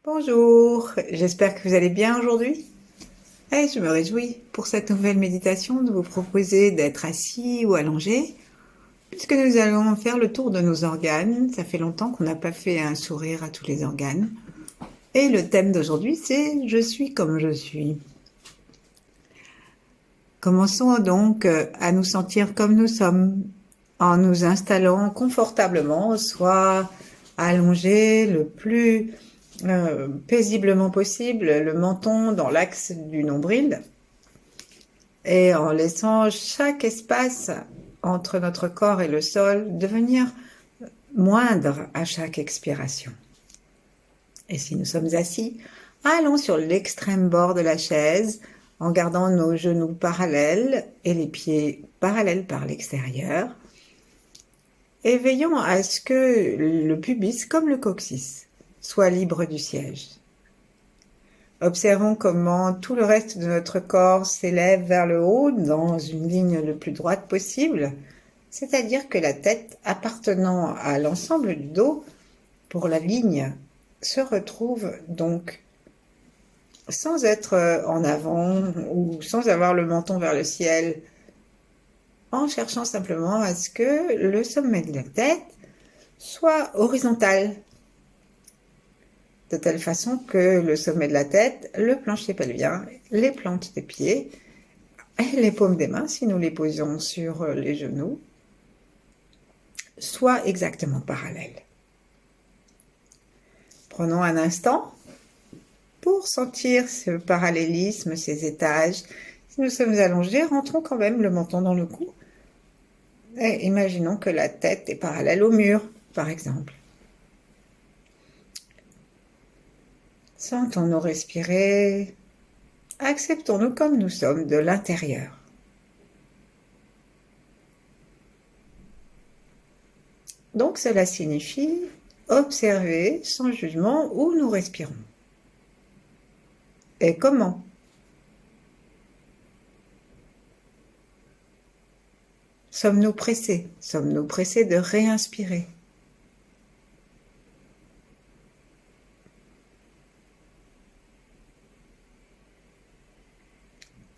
Bonjour, j'espère que vous allez bien aujourd'hui. Et je me réjouis pour cette nouvelle méditation de vous proposer d'être assis ou allongé, puisque nous allons faire le tour de nos organes. Ça fait longtemps qu'on n'a pas fait un sourire à tous les organes. Et le thème d'aujourd'hui, c'est « Je suis comme je suis ». Commençons donc à nous sentir comme nous sommes, en nous installant confortablement, soit allongé le plus paisiblement possible, le menton dans l'axe du nombril, et en laissant chaque espace entre notre corps et le sol devenir moindre à chaque expiration. Et si nous sommes assis, allons sur l'extrême bord de la chaise en gardant nos genoux parallèles et les pieds parallèles par l'extérieur, et veillons à ce que le pubis, comme le coccyx, soit libre du siège. Observons comment tout le reste de notre corps s'élève vers le haut dans une ligne le plus droite possible, c'est-à-dire que la tête appartenant à l'ensemble du dos pour la ligne se retrouve donc sans être en avant ou sans avoir le menton vers le ciel, en cherchant simplement à ce que le sommet de la tête soit horizontal, de telle façon que le sommet de la tête, le plancher pelvien, les plantes des pieds et les paumes des mains, si nous les posons sur les genoux, soient exactement parallèles. Prenons un instant pour sentir ce parallélisme, ces étages. Si nous sommes allongés, rentrons quand même le menton dans le cou et imaginons que la tête est parallèle au mur, par exemple. Sentons-nous respirer, acceptons-nous comme nous sommes de l'intérieur. Donc cela signifie observer sans jugement où nous respirons. Et comment? Sommes-nous pressés? Sommes-nous pressés de réinspirer?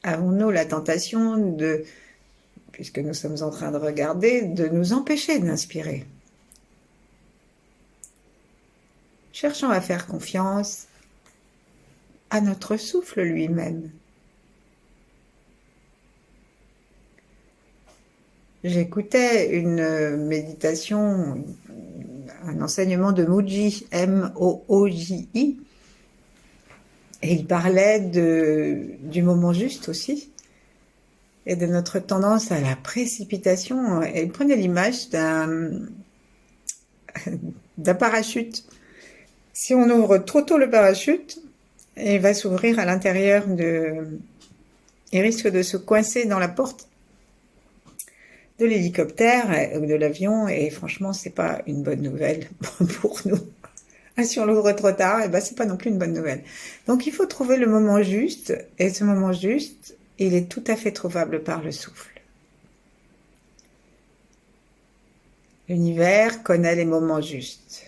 Avons-nous la tentation de, puisque nous sommes en train de regarder, de nous empêcher d'inspirer? Cherchons à faire confiance à notre souffle lui-même. J'écoutais une méditation, un enseignement de Mooji, M-O-O-J-I, et il parlait du moment juste aussi, et de notre tendance à la précipitation. Et il prenait l'image d'un parachute. Si on ouvre trop tôt le parachute, il va s'ouvrir à l'intérieur il risque de se coincer dans la porte de l'hélicoptère ou de l'avion, et franchement, c'est pas une bonne nouvelle pour nous. Si on l'ouvre trop tard, et ben c'est pas non plus une bonne nouvelle. Donc il faut trouver le moment juste, et ce moment juste, il est tout à fait trouvable par le souffle. L'univers connaît les moments justes.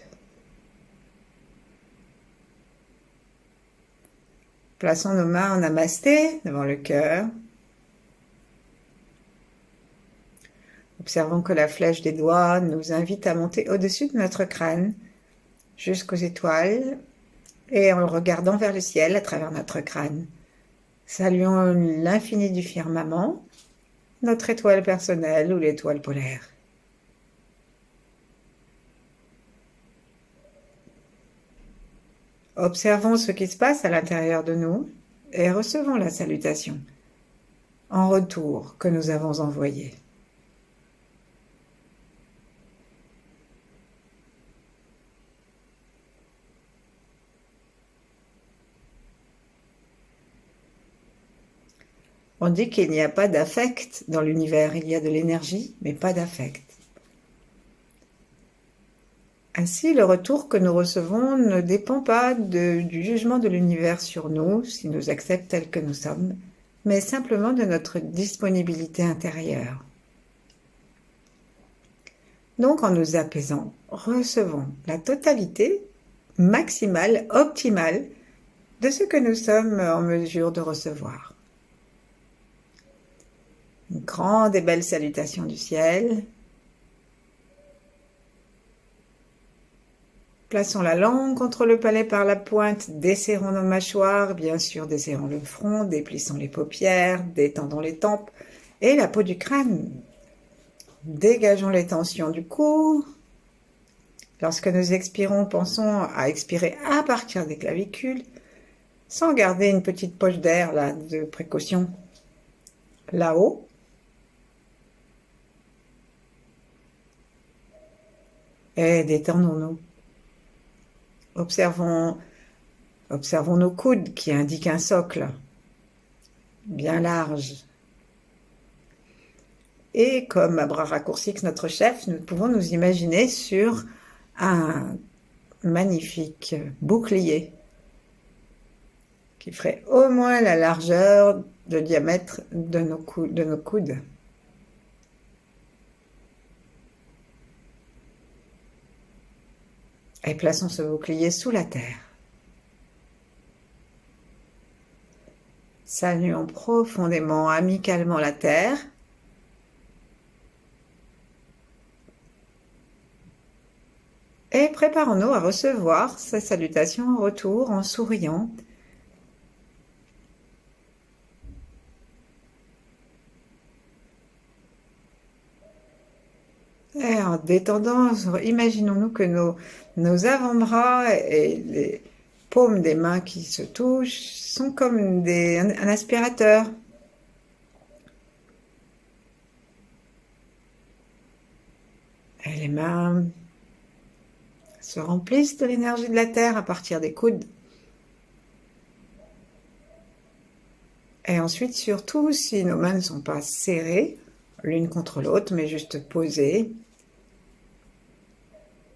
Plaçons nos mains en namasté devant le cœur. Observons que la flèche des doigts nous invite à monter au-dessus de notre crâne, jusqu'aux étoiles, et en regardant vers le ciel à travers notre crâne. Saluons l'infini du firmament, notre étoile personnelle ou l'étoile polaire. Observons ce qui se passe à l'intérieur de nous et recevons la salutation en retour que nous avons envoyée. On dit qu'il n'y a pas d'affect dans l'univers, il y a de l'énergie, mais pas d'affect. Ainsi, le retour que nous recevons ne dépend pas du jugement de l'univers sur nous, s'il nous accepte tels que nous sommes, mais simplement de notre disponibilité intérieure. Donc, en nous apaisant, recevons la totalité maximale, optimale de ce que nous sommes en mesure de recevoir. Une grande et belle salutation du ciel. Plaçons la langue contre le palais par la pointe, desserrons nos mâchoires, bien sûr desserrons le front, déplissons les paupières, détendons les tempes et la peau du crâne. Dégageons les tensions du cou. Lorsque nous expirons, pensons à expirer à partir des clavicules, sans garder une petite poche d'air là de précaution là-haut. Et détendons-nous. Observons nos coudes qui indiquent un socle bien large. Et comme à bras raccourcis que notre chef, nous pouvons nous imaginer sur un magnifique bouclier qui ferait au moins la largeur de diamètre de nos coudes. Et plaçons ce bouclier sous la terre. Saluons profondément, amicalement la terre. Et préparons-nous à recevoir sa salutation en retour en souriant. Et en détendant, imaginons-nous que nos avant-bras et les paumes des mains qui se touchent sont comme un aspirateur. Et les mains se remplissent de l'énergie de la terre à partir des coudes. Et ensuite, surtout, si nos mains ne sont pas serrées l'une contre l'autre, mais juste posées,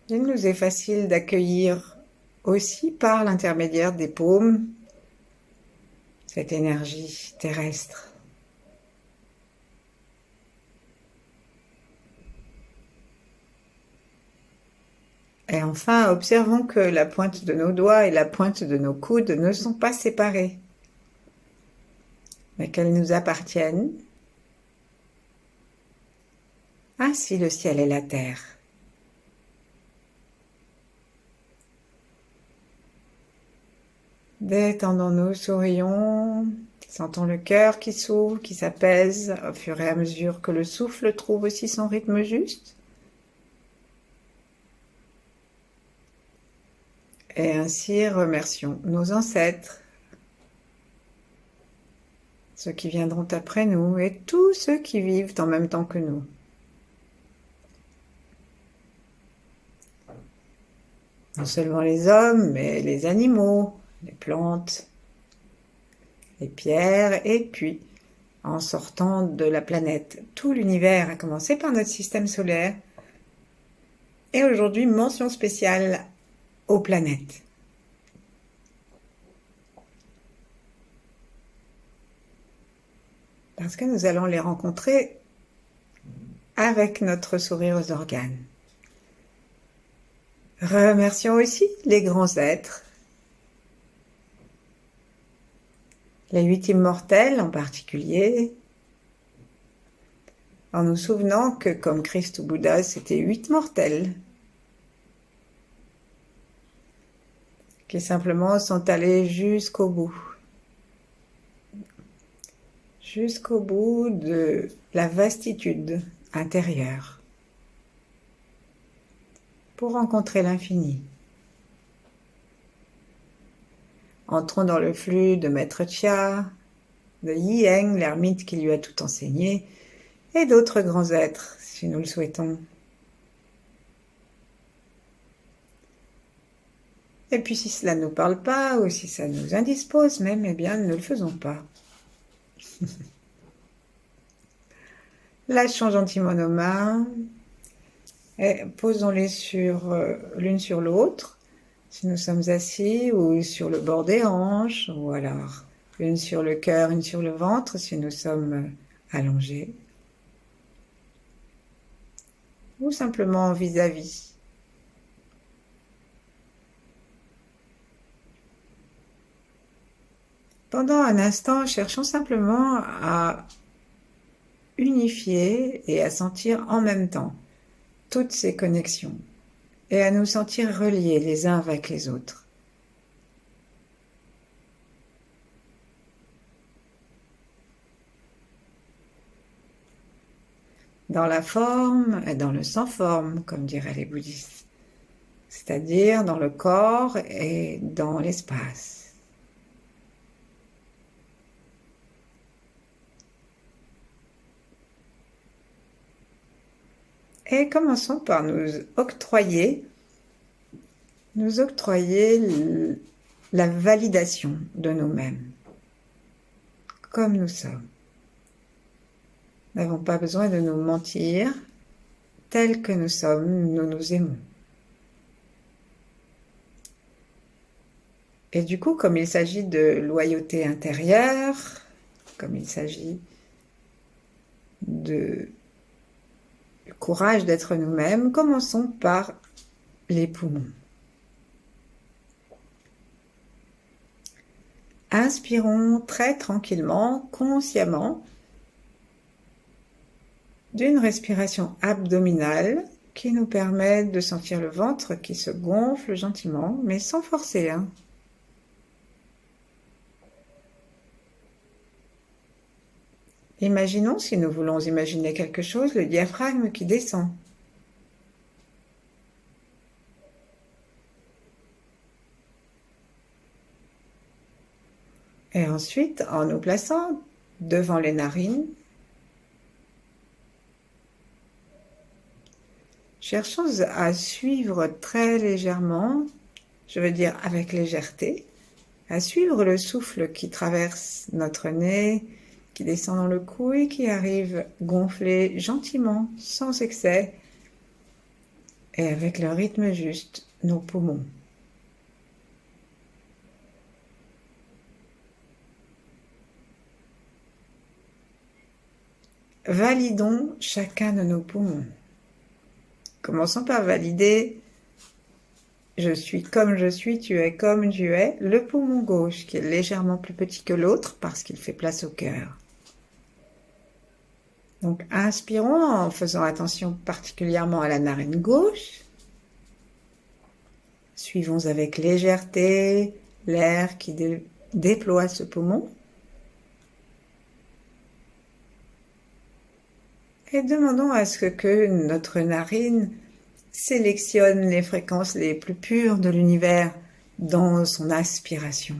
il nous est facile d'accueillir aussi par l'intermédiaire des paumes cette énergie terrestre. Et enfin, observons que la pointe de nos doigts et la pointe de nos coudes ne sont pas séparées, mais qu'elles nous appartiennent. Ainsi le ciel et la terre. Détendons-nous, sourions, sentons le cœur qui s'ouvre, qui s'apaise au fur et à mesure que le souffle trouve aussi son rythme juste. Et ainsi remercions nos ancêtres, ceux qui viendront après nous et tous ceux qui vivent en même temps que nous. Non seulement les hommes, mais les animaux, les plantes, les pierres, et puis, en sortant de la planète, tout l'univers, à commencer par notre système solaire. Et aujourd'hui, mention spéciale aux planètes. Parce que nous allons les rencontrer avec notre sourire aux organes. Remercions aussi les grands êtres, les 8 immortels en particulier, en nous souvenant que comme Christ ou Bouddha, c'était 8 mortels, qui simplement sont allés jusqu'au bout de la vastitude intérieure, pour rencontrer l'infini. Entrons dans le flux de Maître Chia, de Yi Heng, l'ermite qui lui a tout enseigné, et d'autres grands êtres, si nous le souhaitons. Et puis si cela ne nous parle pas, ou si ça nous indispose même, eh bien, ne le faisons pas. Lâchons gentiment nos mains, et posons-les l'une sur l'autre, si nous sommes assis, ou sur le bord des hanches, ou alors une sur le cœur, une sur le ventre, si nous sommes allongés, ou simplement vis-à-vis. Pendant un instant, cherchons simplement à unifier et à sentir en même temps toutes ces connexions et à nous sentir reliés les uns avec les autres. Dans la forme et dans le sans forme, comme diraient les bouddhistes, c'est-à-dire dans le corps et dans l'espace. Et commençons par nous octroyer la validation de nous-mêmes, comme nous sommes. Nous n'avons pas besoin de nous mentir, tels que nous sommes, nous nous aimons. Et du coup, comme il s'agit de loyauté intérieure, comme il s'agit du courage d'être nous-mêmes, commençons par les poumons. Inspirons très tranquillement, consciemment, d'une respiration abdominale qui nous permet de sentir le ventre qui se gonfle gentiment, mais sans forcer, hein. Imaginons, si nous voulons imaginer quelque chose, le diaphragme qui descend. Et ensuite, en nous plaçant devant les narines, cherchons à suivre très légèrement, je veux dire avec légèreté, à suivre le souffle qui traverse notre nez, qui descend dans le cou et qui arrive gonfler gentiment, sans excès, et avec le rythme juste, nos poumons. Validons chacun de nos poumons. Commençons par valider je suis comme je suis, tu es comme tu es, le poumon gauche qui est légèrement plus petit que l'autre parce qu'il fait place au cœur. Donc inspirons en faisant attention particulièrement à la narine gauche. Suivons avec légèreté l'air qui déploie ce poumon. Et demandons à ce que notre narine sélectionne les fréquences les plus pures de l'univers dans son aspiration.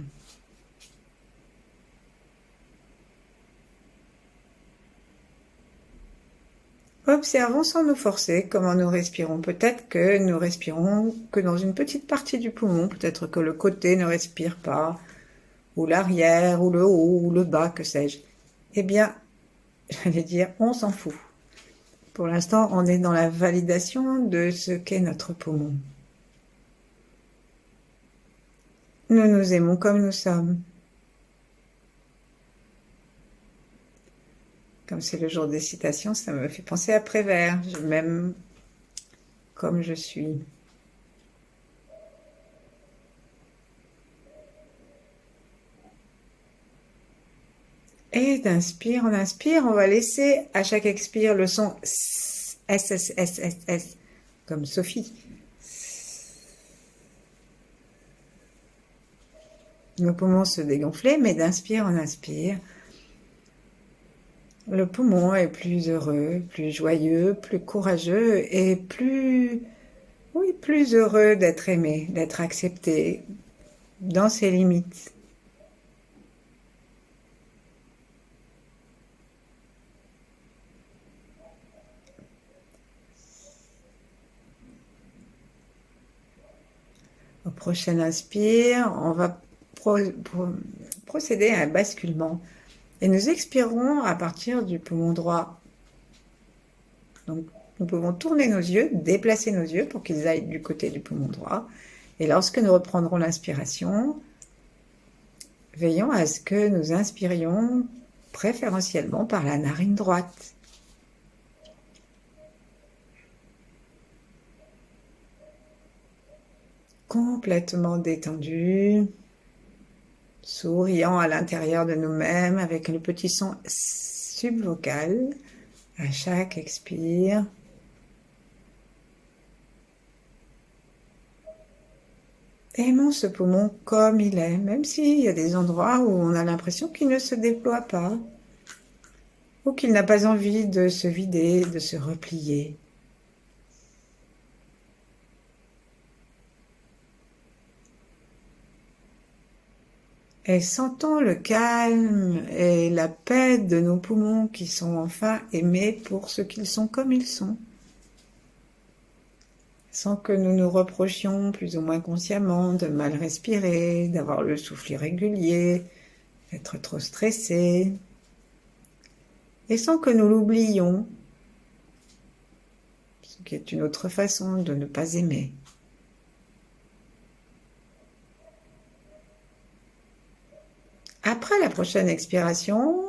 Observons sans nous forcer comment nous respirons. Peut-être que nous respirons que dans une petite partie du poumon, peut-être que le côté ne respire pas, ou l'arrière, ou le haut, ou le bas, que sais-je. Eh bien, j'allais dire, on s'en fout. Pour l'instant, on est dans la validation de ce qu'est notre poumon. Nous nous aimons comme nous sommes. Comme c'est le jour des citations, ça me fait penser à Prévert. Je m'aime comme je suis. Et d'inspire, on inspire, on va laisser à chaque expire le son S, S, S, S, S, S, comme Sophie. Nos poumons se dégonfler, mais d'inspire, on inspire. Le poumon est plus heureux, plus joyeux, plus courageux et plus heureux d'être aimé, d'être accepté dans ses limites. Au prochain inspire, on va procéder à un basculement et nous expirons à partir du poumon droit. Donc, nous pouvons tourner nos yeux, déplacer nos yeux pour qu'ils aillent du côté du poumon droit. Et lorsque nous reprendrons l'inspiration, veillons à ce que nous inspirions préférentiellement par la narine droite. Complètement détendu. souriant à l'intérieur de nous-mêmes avec le petit son subvocal à chaque expire. Aimons ce poumon comme il est, même s'il y a des endroits où on a l'impression qu'il ne se déploie pas, ou qu'il n'a pas envie de se vider, de se replier. Et sentons le calme et la paix de nos poumons qui sont enfin aimés pour ce qu'ils sont comme ils sont, sans que nous nous reprochions plus ou moins consciemment de mal respirer, d'avoir le souffle irrégulier, d'être trop stressé, et sans que nous l'oublions, ce qui est une autre façon de ne pas aimer. Après la prochaine expiration,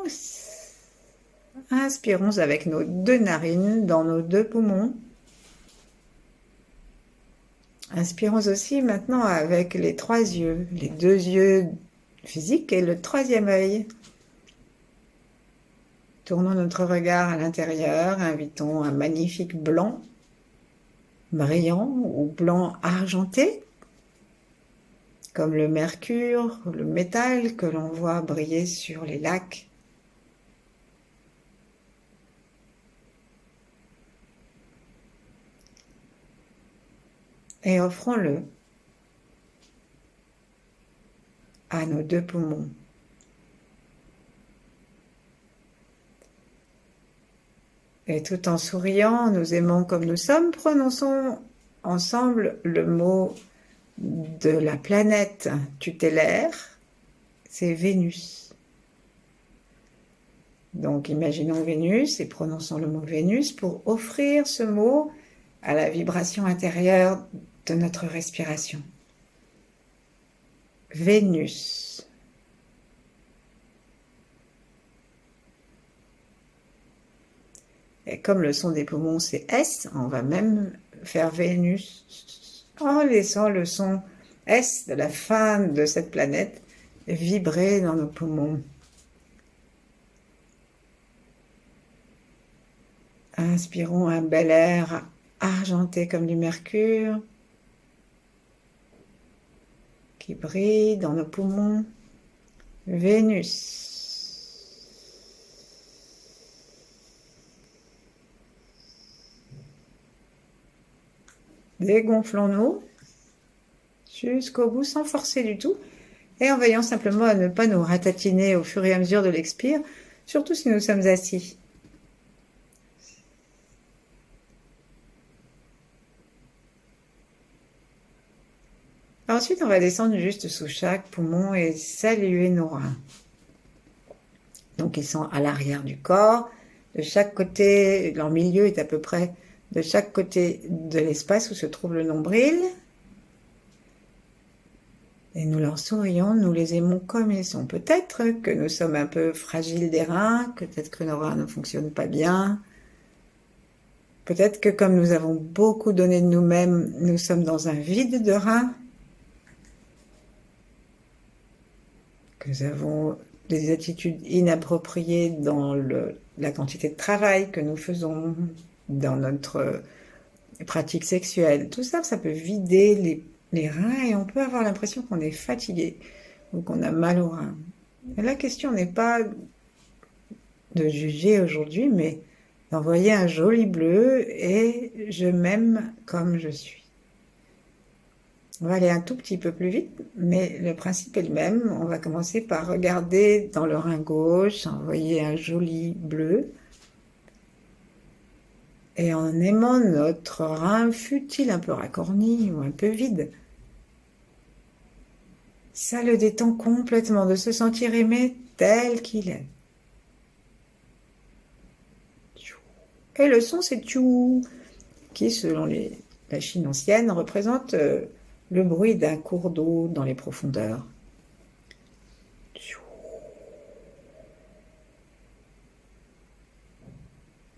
inspirons avec nos 2 narines dans nos 2 poumons. Inspirons aussi maintenant avec les 3 yeux, les 2 yeux physiques et le 3e œil. Tournons notre regard à l'intérieur, invitons un magnifique blanc, brillant ou blanc argenté, comme le mercure, le métal que l'on voit briller sur les lacs. Et offrons-le à nos 2 poumons. Et tout en souriant, nous aimons comme nous sommes, prononçons ensemble le mot de la planète tutélaire, c'est Vénus. Donc imaginons Vénus et prononçons le mot Vénus pour offrir ce mot à la vibration intérieure de notre respiration. Vénus. Et comme le son des poumons c'est S, on va même faire Vénus en laissant le son S de la fin de cette planète vibrer dans nos poumons. Inspirons un bel air argenté comme du mercure qui brille dans nos poumons. Vénus. Dégonflons-nous jusqu'au bout sans forcer du tout et en veillant simplement à ne pas nous ratatiner au fur et à mesure de l'expire, surtout si nous sommes assis. Ensuite, on va descendre juste sous chaque poumon et saluer nos reins. Donc, ils sont à l'arrière du corps, de chaque côté, leur milieu est à peu près de chaque côté de l'espace où se trouve le nombril. Et nous leur sourions, nous les aimons comme ils sont. Peut-être que nous sommes un peu fragiles des reins, peut-être que nos reins ne fonctionnent pas bien. Peut-être que comme nous avons beaucoup donné de nous-mêmes, nous sommes dans un vide de reins. Que nous avons des attitudes inappropriées dans la quantité de travail que nous faisons, dans notre pratique sexuelle. Tout ça, ça peut vider les reins et on peut avoir l'impression qu'on est fatigué ou qu'on a mal aux reins. Et la question n'est pas de juger aujourd'hui, mais d'envoyer un joli bleu et je m'aime comme je suis. On va aller un tout petit peu plus vite, mais le principe est le même. On va commencer par regarder dans le rein gauche, envoyer un joli bleu. Et en aimant notre rein, fût-il un peu racorni ou un peu vide, ça le détend complètement de se sentir aimé tel qu'il est. Et le son, c'est tchou, qui, selon la Chine ancienne, représente le bruit d'un cours d'eau dans les profondeurs.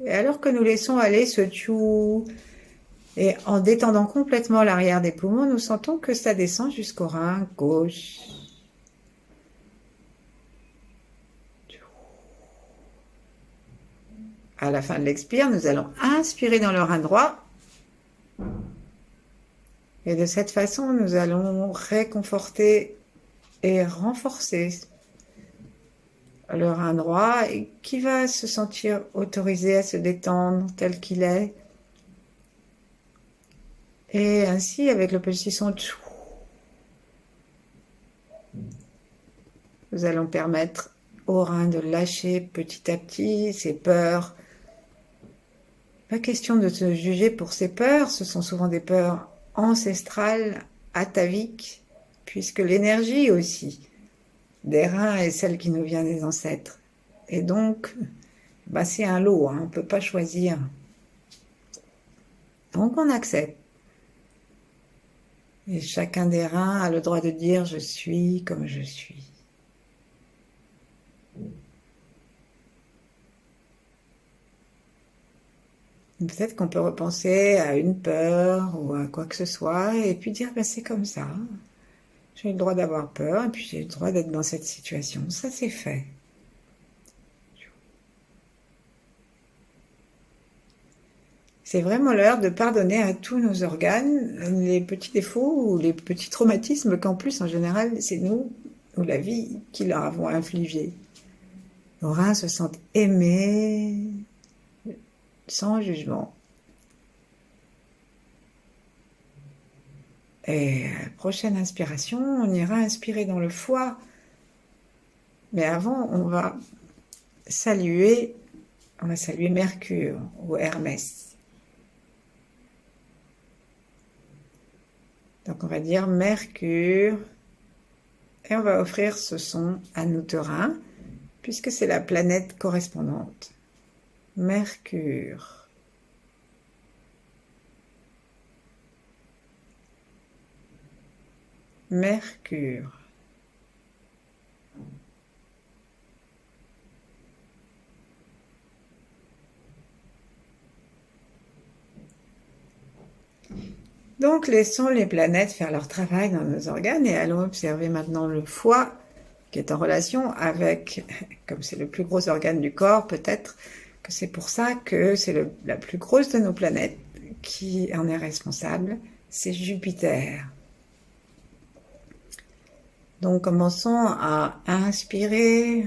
Et alors que nous laissons aller ce tchou, et en détendant complètement l'arrière des poumons, nous sentons que ça descend jusqu'au rein gauche. À la fin de l'expire, nous allons inspirer dans le rein droit. Et de cette façon, nous allons réconforter et renforcer le rein droit qui va se sentir autorisé à se détendre tel qu'il est. Et ainsi, avec le petit son de nous allons permettre au rein de lâcher petit à petit ses peurs. Pas question de se juger pour ses peurs, ce sont souvent des peurs ancestrales, ataviques, puisque l'énergie aussi des reins est celle qui nous vient des ancêtres. Et donc, c'est un lot, on ne peut pas choisir. Donc on accepte. Et chacun des reins a le droit de dire « je suis comme je suis ». Peut-être qu'on peut repenser à une peur ou à quoi que ce soit et puis dire c'est comme ça. J'ai le droit d'avoir peur et puis j'ai le droit d'être dans cette situation. Ça, c'est fait. C'est vraiment l'heure de pardonner à tous nos organes les petits défauts ou les petits traumatismes qu'en plus, en général, c'est nous ou la vie qui leur avons infligé. Nos reins se sentent aimés sans jugement. Et prochaine inspiration, on ira inspirer dans le foie. Mais avant, on va saluer Mercure ou Hermès. Donc on va dire Mercure et on va offrir ce son à notre rein puisque c'est la planète correspondante. Mercure. Mercure. Donc laissons les planètes faire leur travail dans nos organes et allons observer maintenant le foie qui est en relation avec, comme c'est le plus gros organe du corps, peut-être que c'est pour ça que c'est la plus grosse de nos planètes qui en est responsable, c'est Jupiter. Donc commençons à inspirer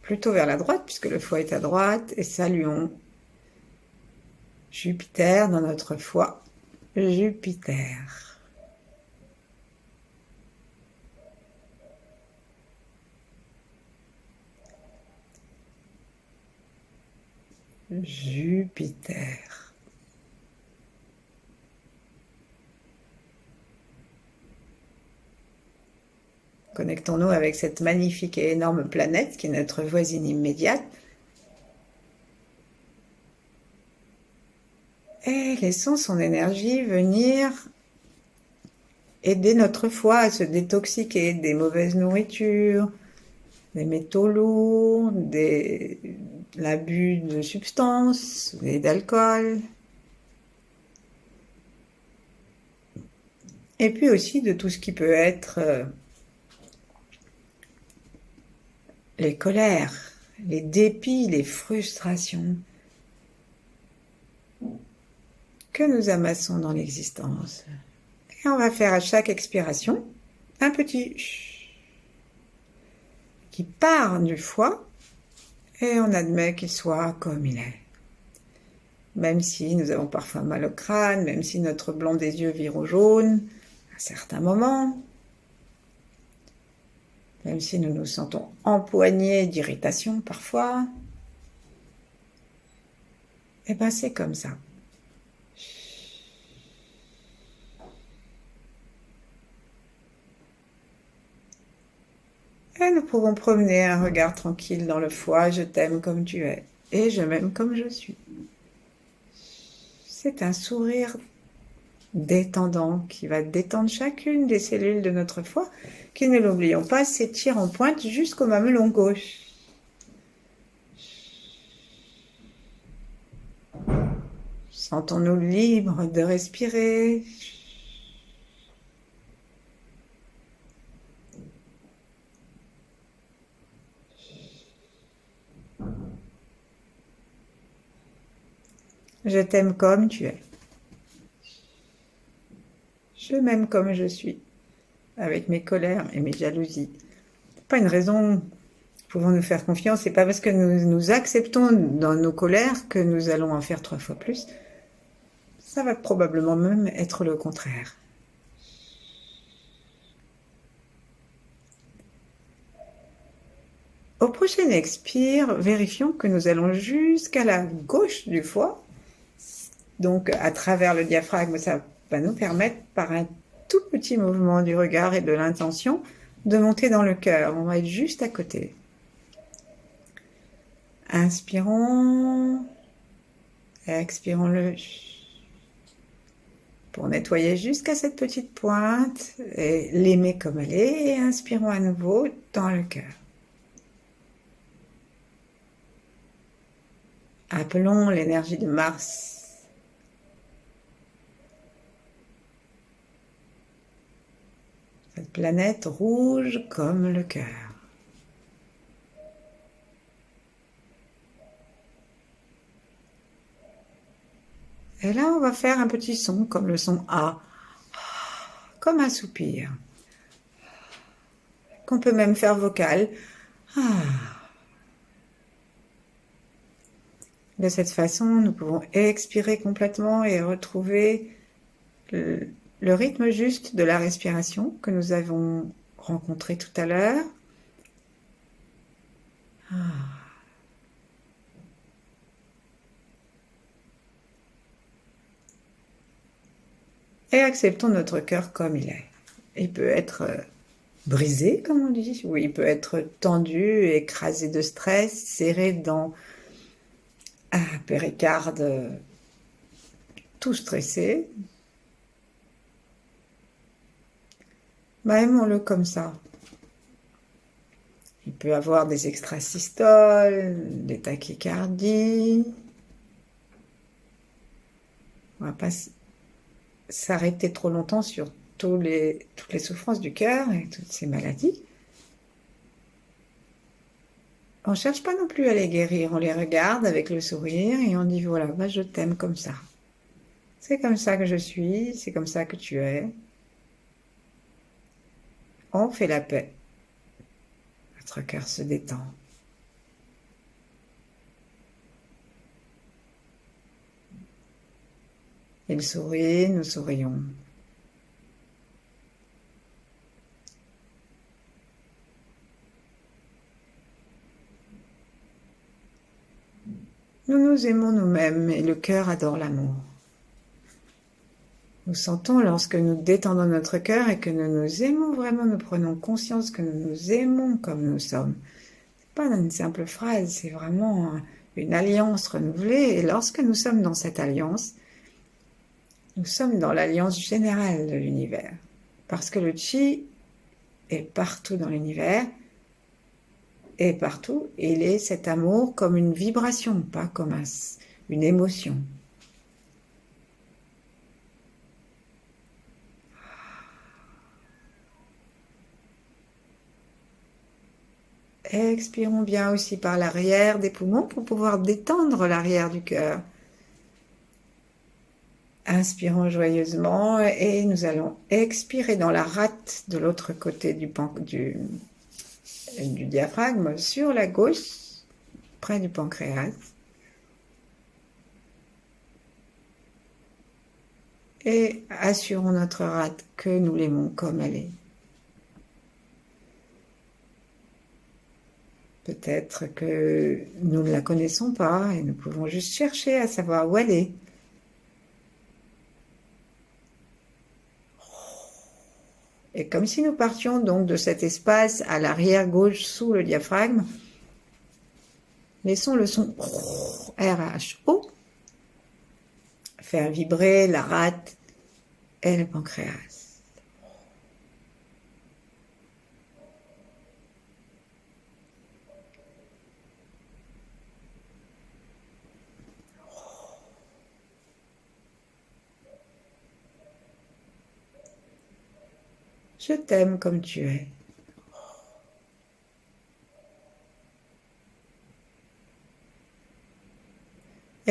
plutôt vers la droite, puisque le foie est à droite, et saluons Jupiter dans notre foie. Jupiter. Jupiter. Connectons-nous avec cette magnifique et énorme planète qui est notre voisine immédiate. Et laissons son énergie venir aider notre foie à se détoxiquer des mauvaises nourritures, des métaux lourds, de l'abus de substances et d'alcool. Et puis aussi de tout ce qui peut être les colères, les dépits, les frustrations que nous amassons dans l'existence. Et on va faire à chaque expiration un petit qui part du foie et on admet qu'il soit comme il est. Même si nous avons parfois mal au crâne, même si notre blanc des yeux vire au jaune à certains moments, même si nous nous sentons empoignés d'irritation parfois, c'est comme ça. Et nous pouvons promener un regard tranquille dans le foie, je t'aime comme tu es, et je m'aime comme je suis. C'est un sourire détendant qui va détendre chacune des cellules de notre foie, qui, ne l'oublions pas, s'étire en pointe jusqu'au mamelon gauche. Sentons-nous libres de respirer. Je t'aime comme tu es. Je m'aime comme je suis, avec mes colères et mes jalousies. Pas une raison. Pouvons nous faire confiance. C'est pas parce que nous nous acceptons dans nos colères que nous allons en faire 3 fois plus. Ça va probablement même être le contraire. Au prochain expire, vérifions que nous allons jusqu'à la gauche du foie. Donc, à travers le diaphragme, ça va nous permettre, par un tout petit mouvement du regard et de l'intention, de monter dans le cœur. On va être juste à côté. Inspirons. Expirons-le. Pour nettoyer jusqu'à cette petite pointe et l'aimer comme elle est. Et inspirons à nouveau dans le cœur. Appelons l'énergie de Mars. Cette planète rouge comme le cœur. Et là, on va faire un petit son comme le son A, comme un soupir, qu'on peut même faire vocal. De cette façon, nous pouvons expirer complètement et retrouver le rythme juste de la respiration que nous avons rencontré tout à l'heure. Et acceptons notre cœur comme il est. Il peut être brisé, comme on dit, ou il peut être tendu, écrasé de stress, serré dans un péricarde tout stressé. Aimons-le comme ça. Il peut avoir des extrasystoles, des tachycardies. On va pas s'arrêter trop longtemps sur toutes les souffrances du cœur et toutes ces maladies. On ne cherche pas non plus à les guérir, on les regarde avec le sourire et on dit voilà, je t'aime comme ça. C'est comme ça que je suis, c'est comme ça que tu es. On fait la paix. Notre cœur se détend. Il sourit, nous sourions. Nous nous aimons nous-mêmes et le cœur adore l'amour. Nous sentons lorsque nous détendons notre cœur et que nous nous aimons vraiment, nous prenons conscience que nous nous aimons comme nous sommes. Ce n'est pas une simple phrase, c'est vraiment une alliance renouvelée. Et lorsque nous sommes dans cette alliance, nous sommes dans l'alliance générale de l'univers. Parce que le chi est partout dans l'univers, et partout, il est cet amour comme une vibration, pas comme une émotion. Expirons bien aussi par l'arrière des poumons pour pouvoir détendre l'arrière du cœur. Inspirons joyeusement et nous allons expirer dans la rate de l'autre côté du diaphragme, sur la gauche, près du pancréas. Et assurons notre rate que nous l'aimons comme elle est. Peut-être que nous ne la connaissons pas et nous pouvons juste chercher à savoir où elle est. Et comme si nous partions donc de cet espace à l'arrière gauche sous le diaphragme, laissons le son RHO faire vibrer la rate et le pancréas. Je t'aime comme tu es.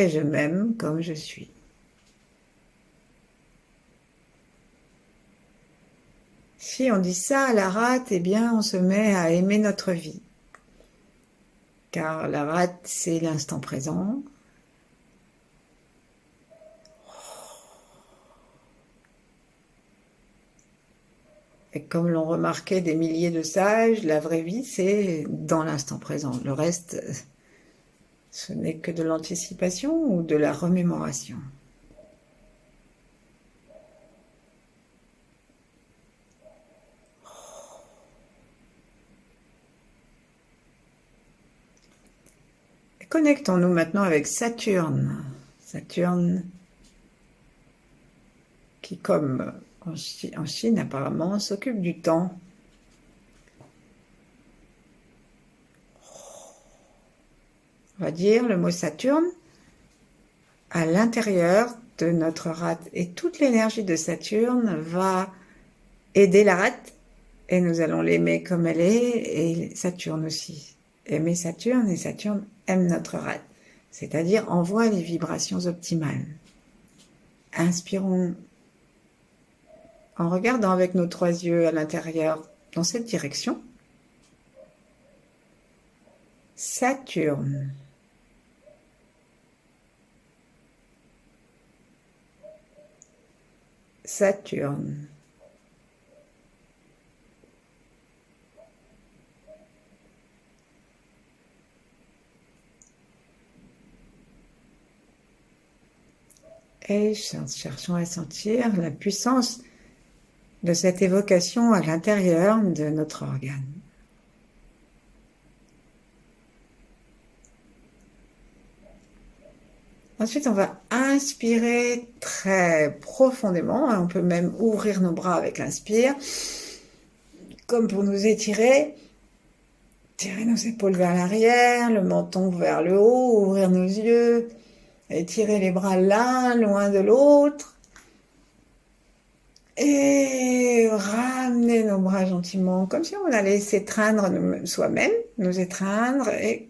et je m'aime comme je suis. Si on dit ça à la rate, eh bien, on se met à aimer notre vie. Car la rate, c'est l'instant présent. Et comme l'ont remarqué des milliers de sages, la vraie vie, c'est dans l'instant présent. Le reste, ce n'est que de l'anticipation ou de la remémoration. Connectons-nous maintenant avec Saturne. Saturne qui, comme en Chine apparemment, s'occupe du temps. On va dire le mot Saturne à l'intérieur de notre rate. Et toute l'énergie de Saturne va aider la rate et nous allons l'aimer comme elle est et Saturne aussi. Aimer Saturne et Saturne aime notre rate, c'est-à-dire envoie les vibrations optimales. Inspirons en regardant avec nos 3 yeux à l'intérieur dans cette direction. Saturne. Saturne. Et cherchons à sentir la puissance de cette évocation à l'intérieur de notre organe. Ensuite, on va inspirer très profondément. On peut même ouvrir nos bras avec l'inspire, comme pour nous étirer. Tirer nos épaules vers l'arrière, le menton vers le haut, ouvrir nos yeux, étirer les bras l'un loin de l'autre. Et ramener nos bras gentiment, comme si on allait s'étreindre soi-même, nous étreindre. Et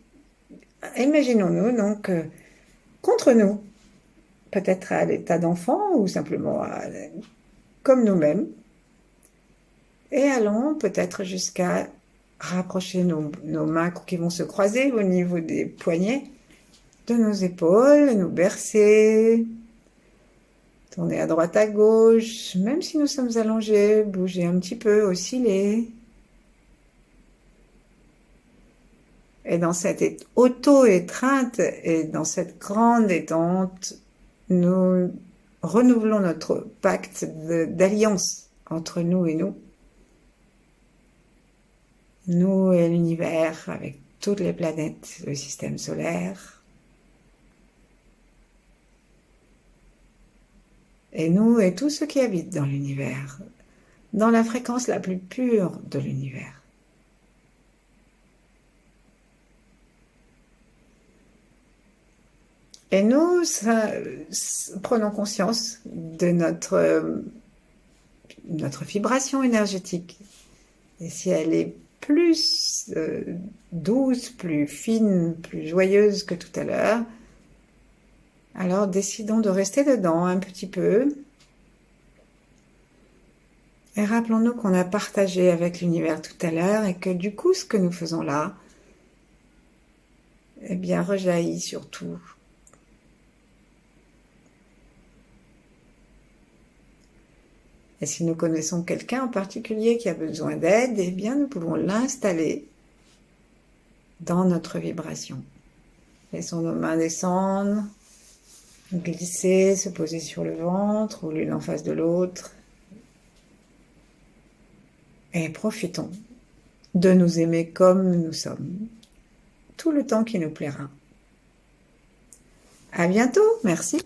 imaginons-nous donc contre nous, peut-être à l'état d'enfant ou simplement comme nous-mêmes. Et allons peut-être jusqu'à rapprocher nos mains qui vont se croiser au niveau des poignets de nos épaules, nous bercer, tourner à droite à gauche, même si nous sommes allongés, bouger un petit peu, osciller. Et dans cette auto-étreinte et dans cette grande détente, nous renouvelons notre pacte d'alliance entre nous et nous. Nous et l'univers, avec toutes les planètes, le système solaire. Et nous et tous ceux qui habitent dans l'univers, dans la fréquence la plus pure de l'univers. Et nous prenons conscience de notre vibration énergétique. Et si elle est plus douce, plus fine, plus joyeuse que tout à l'heure, alors décidons de rester dedans un petit peu. Et rappelons-nous qu'on a partagé avec l'univers tout à l'heure et que du coup, ce que nous faisons là, eh bien, rejaillit sur tout. Et si nous connaissons quelqu'un en particulier qui a besoin d'aide, eh bien, nous pouvons l'installer dans notre vibration. Laissons nos mains descendre, glisser, se poser sur le ventre ou l'une en face de l'autre. Et profitons de nous aimer comme nous sommes, tout le temps qui nous plaira. À bientôt, merci.